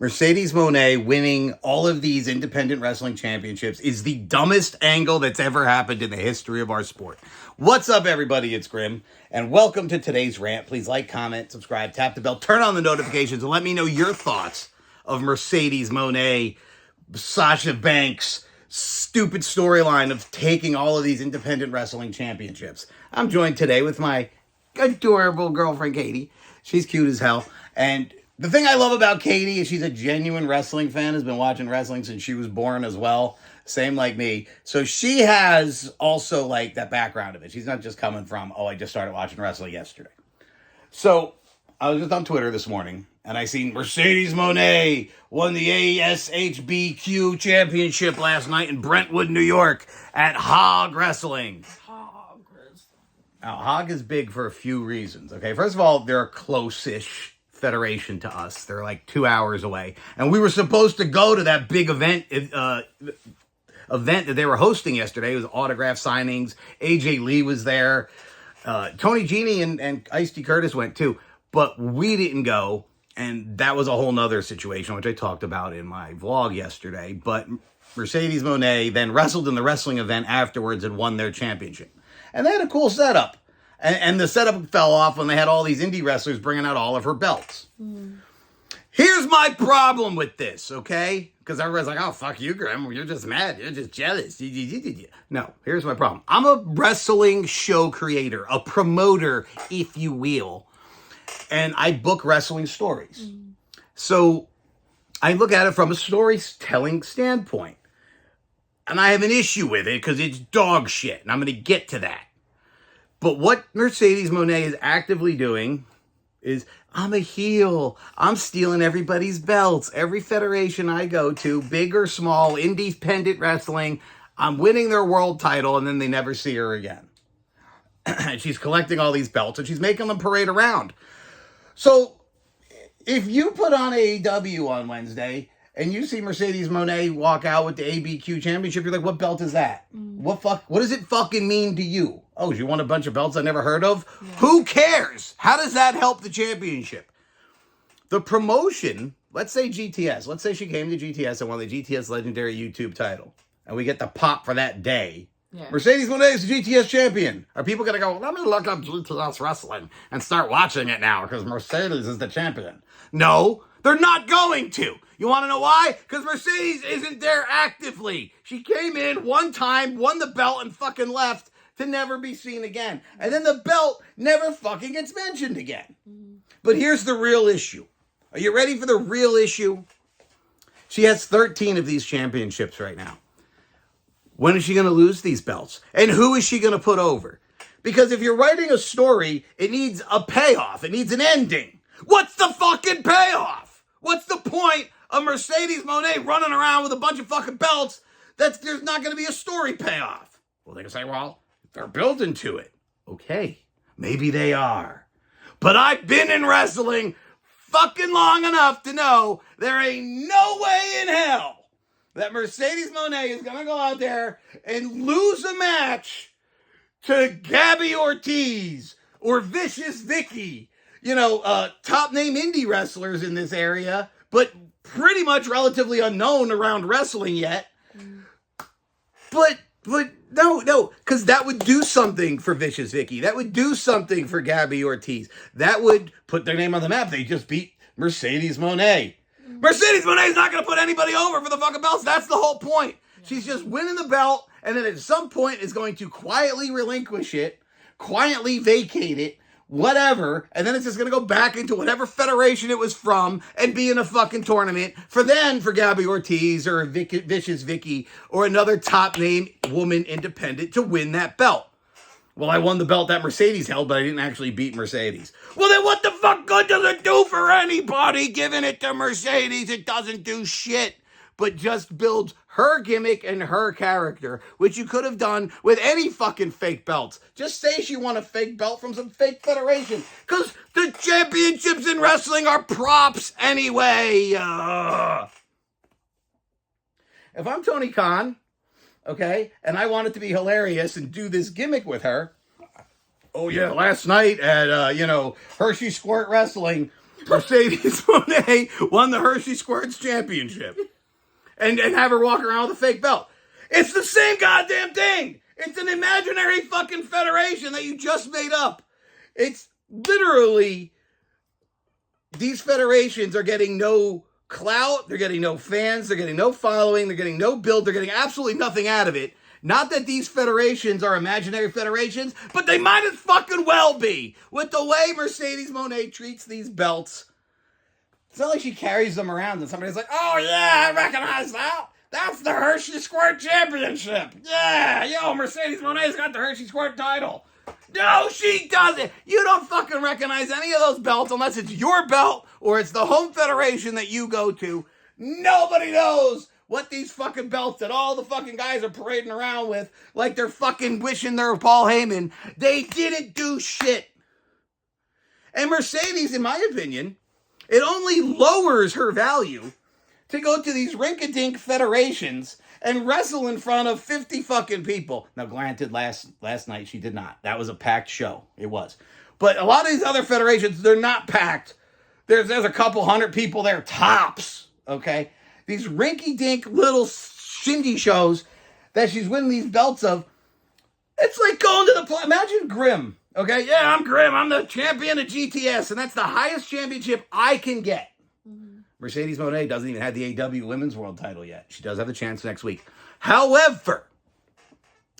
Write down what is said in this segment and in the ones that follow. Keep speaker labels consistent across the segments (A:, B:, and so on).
A: Mercedes Monet winning all of these independent wrestling championships is the dumbest angle that's ever happened in the history of our sport. What's up, everybody? It's Grim, and welcome to today's rant. Please like, comment, subscribe, tap the bell, turn on the notifications, and let me know your thoughts of Mercedes Monet, Sasha Banks' stupid storyline of taking all of these independent wrestling championships. I'm joined today with my adorable girlfriend, Katie. She's cute as hell, and the thing I love about Katie is she's a genuine wrestling fan, has been watching wrestling since she was born as well. Same like me. So she has also like that background of it. She's not just coming from, I just started watching wrestling yesterday. So I was just on Twitter this morning and I seen Mercedes Monet won the ASHBQ championship last night in Brentwood, New York at Hog Wrestling. Now, Hog is big for a few reasons. Okay, first of all, they're a close-ish federation to us. They're like 2 hours away, and we were supposed to go to that big event that they were hosting yesterday. It was autograph signings. AJ Lee was there. Tony Genie and Ice-T Curtis went too, but we didn't go, and that was a whole nother situation, which I talked about in my vlog yesterday. But Mercedes Monet then wrestled in the wrestling event afterwards and won their championship, and they had a cool setup. And the setup fell off when they had all these indie wrestlers bringing out all of her belts. Here's my problem with this, okay? Because everybody's like, oh, fuck you, Grim. You're just mad. You're just jealous. No, here's my problem. I'm a wrestling show creator, a promoter, if you will. And I book wrestling stories. So I look at it from a storytelling standpoint. And I have an issue with it because it's dog shit. And I'm going to get to that. But what Mercedes Monet is actively doing is, I'm a heel. I'm stealing everybody's belts. Every federation I go to, big or small, independent wrestling, I'm winning their world title, and then they never see her again. And she's collecting all these belts, and she's making them parade around. So, if you put on AEW on Wednesday, and you see Mercedes Monet walk out with the ABQ championship, you're like, what belt is that? What does it fucking mean to you? Oh, you won a bunch of belts I never heard of? Yeah. Who cares? How does that help the championship? The promotion, let's say GTS. Let's say she came to GTS and won the GTS Legendary YouTube title. And we get the pop for that day. Yeah. Mercedes Monet is the GTS champion. Are people going to go, let me look up GTS wrestling and start watching it now because Mercedes is the champion? No, they're not going to. You want to know why? Because Mercedes isn't there actively. She came in one time, won the belt, and fucking left to never be seen again. And then the belt never fucking gets mentioned again. But here's the real issue. Are you ready for the real issue? She has 13 of these championships right now. When is she going to lose these belts? And who is she going to put over? Because if you're writing a story, it needs a payoff. It needs an ending. What's the fucking payoff? What's the point of Mercedes Monet running around with a bunch of fucking belts there's not going to be a story payoff? Well, they can say, well, they're building to it. Okay, maybe they are. But I've been in wrestling fucking long enough to know there ain't no way in hell that Mercedes Monet is going to go out there and lose a match to Gabby Ortiz or Vicious Vicky. Top name indie wrestlers in this area, but pretty much relatively unknown around wrestling yet. But no, because that would do something for Vicious Vicky. That would do something for Gabby Ortiz. That would put their name on the map. They just beat Mercedes Monet. Mercedes Monet's not going to put anybody over for the fucking belts. That's the whole point. She's just winning the belt, and then at some point is going to quietly relinquish it, quietly vacate it, whatever, and then it's just going to go back into whatever federation it was from and be in a fucking tournament for Gabby Ortiz or Vicious Vicky or another top name woman independent to win that belt. Well, I won the belt that Mercedes held, but I didn't actually beat Mercedes. Well, then what the fuck good does it do for anybody giving it to Mercedes? It doesn't do shit, but just builds her gimmick and her character, which you could have done with any fucking fake belts. Just say she won a fake belt from some fake federation, because the championships in wrestling are props anyway. If I'm Tony Khan, okay, and I want it to be hilarious and do this gimmick with her, oh yeah, last night at, Hershey Squirt Wrestling, Mercedes Monet won the Hershey Squirts Championship. And have her walk around with a fake belt. It's the same goddamn thing. It's an imaginary fucking federation that you just made up. It's literally, these federations are getting no clout, they're getting no fans, they're getting no following, they're getting no build, they're getting absolutely nothing out of it. Not that these federations are imaginary federations, but they might as fucking well be. With the way Mercedes Monet treats these belts, it's not like she carries them around and somebody's like, oh yeah, I recognize that. That's the Hershey Squirt Championship. Yeah, yo, Mercedes Monet's got the Hershey Squirt title. No, she doesn't. You don't fucking recognize any of those belts unless it's your belt or it's the home federation that you go to. Nobody knows what these fucking belts that all the fucking guys are parading around with like they're fucking wishing they're Paul Heyman. They didn't do shit. And Mercedes, in my opinion, it only lowers her value to go to these rink-a-dink federations and wrestle in front of 50 fucking people. Now, granted, last night she did not. That was a packed show. It was. But a lot of these other federations, they're not packed. There's a couple hundred people there, tops, okay? These rinky-dink little shindy shows that she's winning these belts of, it's like going to the... Imagine Grimm, okay? Yeah, I'm Grimm. I'm the champion of GTS, and that's the highest championship I can get. Mercedes Monet doesn't even have the AW Women's World title yet. She does have the chance next week. However,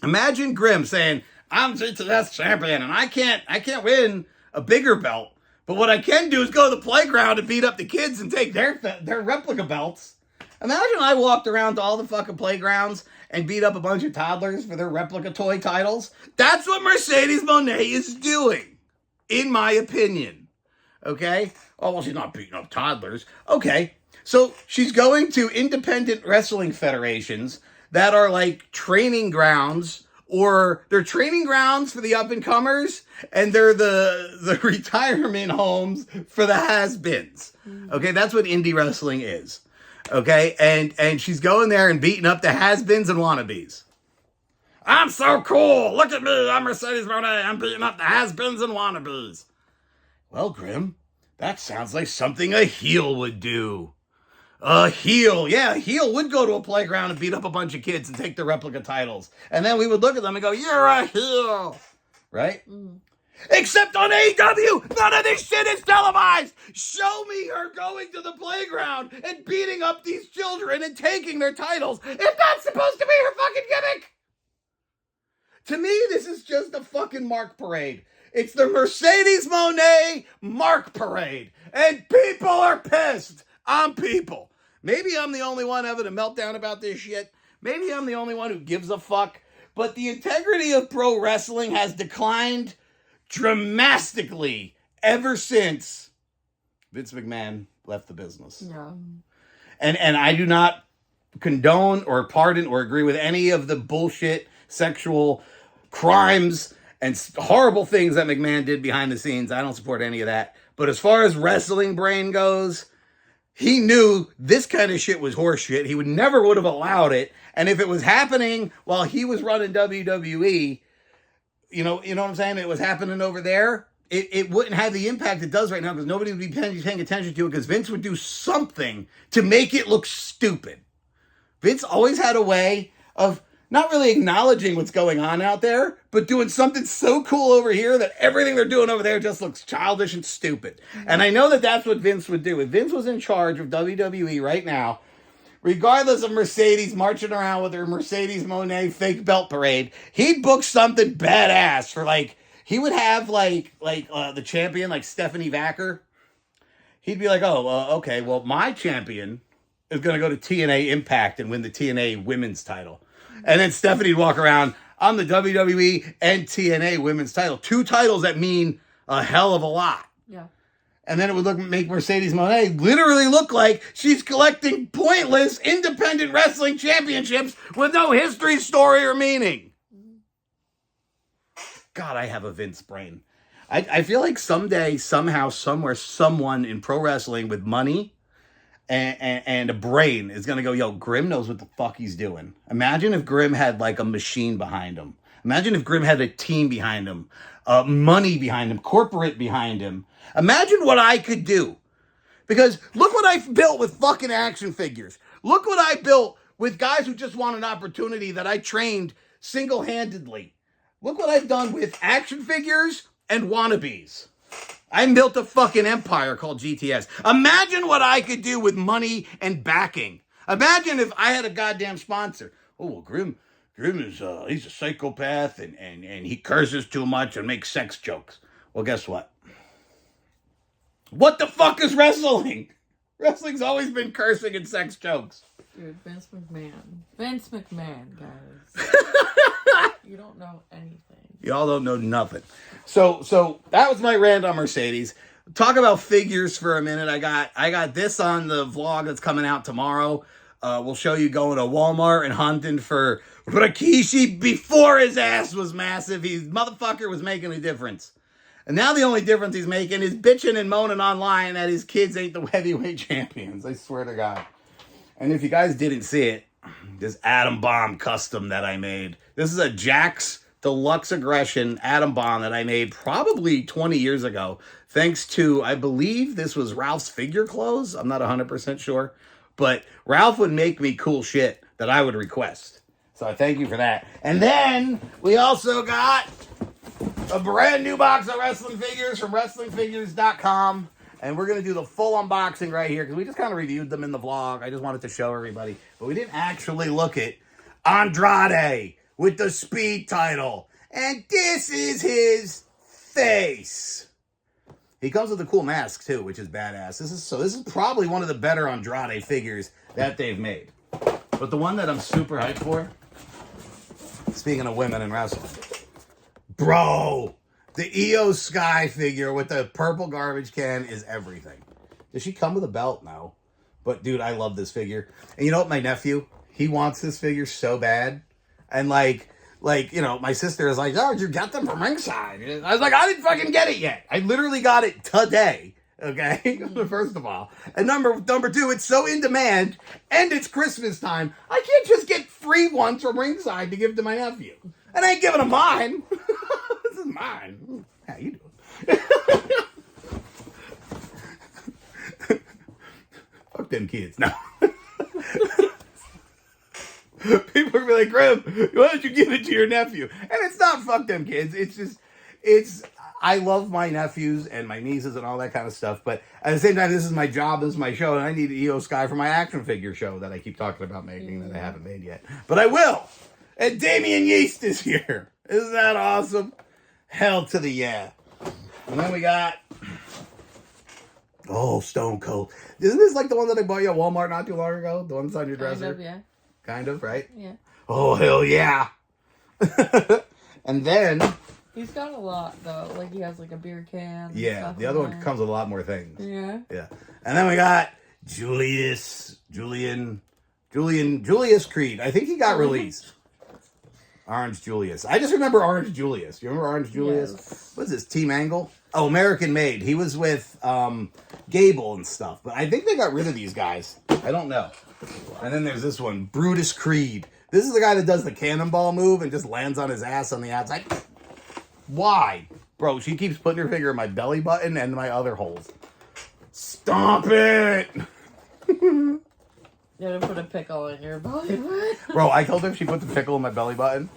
A: imagine Grimm saying, I'm GTS champion and I can't win a bigger belt, but what I can do is go to the playground and beat up the kids and take their replica belts. Imagine I walked around to all the fucking playgrounds and beat up a bunch of toddlers for their replica toy titles. That's what Mercedes Monet is doing, in my opinion. Okay? Oh, well, she's not beating up toddlers. Okay. So she's going to independent wrestling federations that are like training grounds, or they're training grounds for the up-and-comers, and they're the retirement homes for the has-beens. Okay? That's what indie wrestling is. Okay? And she's going there and beating up the has-beens and wannabes. I'm so cool. Look at me. I'm Mercedes Monet. I'm beating up the has-beens and wannabes. Well, Grimm, that sounds like something a heel would do. A heel. Yeah, a heel would go to a playground and beat up a bunch of kids and take the replica titles. And then we would look at them and go, you're a heel. Right? Except on AEW, none of this shit is televised. Show me her going to the playground and beating up these children and taking their titles if that's supposed to be her fucking gimmick. To me, this is just a fucking mark parade. It's the Mercedes Monet Mark Parade. And people are pissed. I'm people. Maybe I'm the only one having a meltdown about this shit. Maybe I'm the only one who gives a fuck. But the integrity of pro wrestling has declined dramatically ever since Vince McMahon left the business. Yeah. And I do not condone or pardon or agree with any of the bullshit sexual crimes and horrible things that McMahon did behind the scenes. I don't support any of that. But as far as wrestling brain goes, he knew this kind of shit was horse shit. He never would have allowed it. And if it was happening while he was running WWE, you know what I'm saying? It was happening over there. It wouldn't have the impact it does right now because nobody would be paying attention to it because Vince would do something to make it look stupid. Vince always had a way of not really acknowledging what's going on out there, but doing something so cool over here that everything they're doing over there just looks childish and stupid. And I know that that's what Vince would do. If Vince was in charge of WWE right now, regardless of Mercedes marching around with her Mercedes Monet fake belt parade, he'd book something badass for he would have the champion, like Stephanie Vacker. He'd be like, okay, well, my champion is going to go to TNA Impact and win the TNA women's title. And then Stephanie'd walk around, I'm the WWE and TNA women's title. 2 titles that mean a hell of a lot. Yeah. And then it would make Mercedes Monet literally look like she's collecting pointless independent wrestling championships with no history, story, or meaning. God, I have a Vince brain. I feel like someday, somehow, somewhere, someone in pro wrestling with money and a brain is going to go, yo, Grimm knows what the fuck he's doing. Imagine if Grimm had a machine behind him. Imagine if Grimm had a team behind him, money behind him, corporate behind him. Imagine what I could do Because look what I've built with fucking action figures. Look what I built with guys who just want an opportunity that I trained single-handedly. Look what I've done with action figures and wannabes. I built a fucking empire called GTS. Imagine what I could do with money and backing. Imagine if I had a goddamn sponsor. Oh, well, Grim is, he's a psychopath and he curses too much and makes sex jokes. Well, guess what? What the fuck is wrestling? Wrestling's always been cursing and sex jokes.
B: Dude, Vince McMahon, guys. You don't know anything.
A: Y'all don't know nothing. So that was my rant on Mercedes. Talk about figures for a minute. I got this on the vlog that's coming out tomorrow. We'll show you going to Walmart and hunting for Rikishi before his ass was massive. Motherfucker was making a difference. And now the only difference he's making is bitching and moaning online that his kids ain't the heavyweight champions. I swear to God. And if you guys didn't see it, this Atom Bomb custom that I made. This is a Jax Deluxe Aggression Atom Bomb that I made probably 20 years ago. Thanks to, I believe this was Ralph's Figure Clothes. I'm not 100% sure. But Ralph would make me cool shit that I would request. So I thank you for that. And then we also got a brand new box of wrestling figures from WrestlingFigures.com. And we're going to do the full unboxing right here because we just kind of reviewed them in the vlog. I just wanted to show everybody. But we didn't actually look at Andrade with the Speed title. And this is his face. He comes with a cool mask too, which is badass. This is probably one of the better Andrade figures that they've made. But the one that I'm super hyped for, speaking of women in wrestling, bro, the Io Sky figure with the purple garbage can is everything. Does she come with a belt? No. But dude, I love this figure. And you know what, my nephew, he wants this figure so bad. And like, you know, my sister is like, oh, you got them from Ringside. I was like, I didn't fucking get it yet. I literally got it today. Okay, first of all. And number two, it's so in demand, and it's Christmas time. I can't just get free ones from Ringside to give to my nephew. And I ain't giving him mine. This is mine. How you doing? Fuck them kids. No. People are gonna be like, Grim, why don't you give it to your nephew? And it's not fuck them kids. It's just, I love my nephews and my nieces and all that kind of stuff. But at the same time, this is my job, this is my show, and I need Io Sky for my action figure show that I keep talking about making that I haven't made yet. But I will. And Damian Yeast is here. Isn't that awesome? Hell to the yeah. And then we got, oh, Stone Cold. Isn't this like the one that I bought you at Walmart not too long ago? The one that's on your dresser?
B: Kind of, yeah.
A: Kind of, right?
B: Yeah.
A: Oh, hell yeah. And then,
B: he's got a lot, though. Like, he has, like, a beer can.
A: Yeah, the other one comes with a lot more things.
B: Yeah.
A: Yeah. And then we got Julius Creed. I think he got released. Orange Julius. I just remember Orange Julius. You remember Orange Julius?
B: Yes.
A: What's this, Team Angle? Oh, American Made. He was with Gable and stuff. But I think they got rid of these guys. I don't know. And then there's this one, Brutus Creed. This is the guy that does the cannonball move and just lands on his ass on the outside. Why? Bro, she keeps putting her finger in my belly button and my other holes. Stop it!
B: You gotta put a pickle in your belly button.
A: Bro, I told her if she put the pickle in my belly button.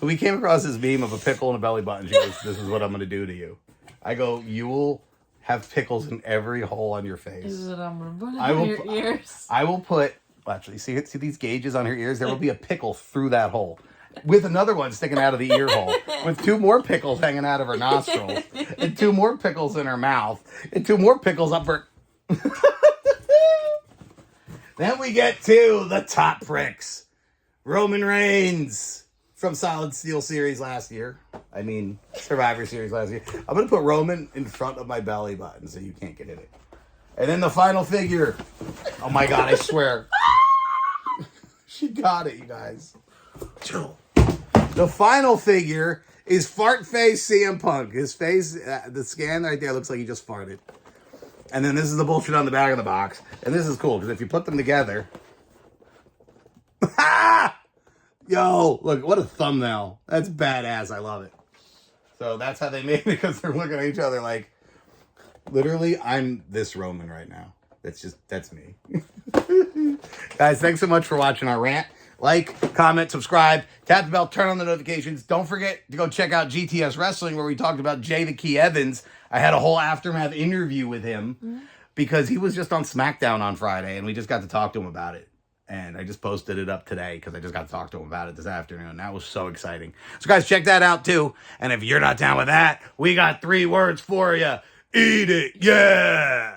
A: We came across this meme of a pickle in a belly button. She goes, this is what I'm going to do to you. I go, you will have pickles in every hole on your face.
B: This is what I'm going to put in your ears.
A: I will put, actually, see these gauges on her ears? There will be a pickle through that hole. With another one sticking out of the ear hole. With 2 more pickles hanging out of her nostrils. And 2 more pickles in her mouth. And 2 more pickles up her... Then we get to the top pricks. Roman Reigns from Solid Steel Series last year. I mean, Survivor Series last year. I'm going to put Roman in front of my belly button so you can't get in it. And then the final figure. Oh my God, I swear. She got it, you guys. Chill. The final figure is Fart Face CM Punk. His face, the scan right there looks like he just farted. And then this is the bullshit on the back of the box. And this is cool, because if you put them together... Yo, look, what a thumbnail. That's badass. I love it. So that's how they made it, because they're looking at each other like... Literally, I'm this Roman right now. That's me. Guys, thanks so much for watching our rant. Like, comment, subscribe, tap the bell, turn on the notifications. Don't forget to go check out GTS Wrestling, where we talked about Jay the Key Evans. I had a whole aftermath interview with him because he was just on SmackDown on Friday, and we just got to talk to him about it. And I just posted it up today because I just got to talk to him about it this afternoon. That was so exciting. So, guys, check that out, too. And if you're not down with that, we got 3 words for you. Eat it, yeah!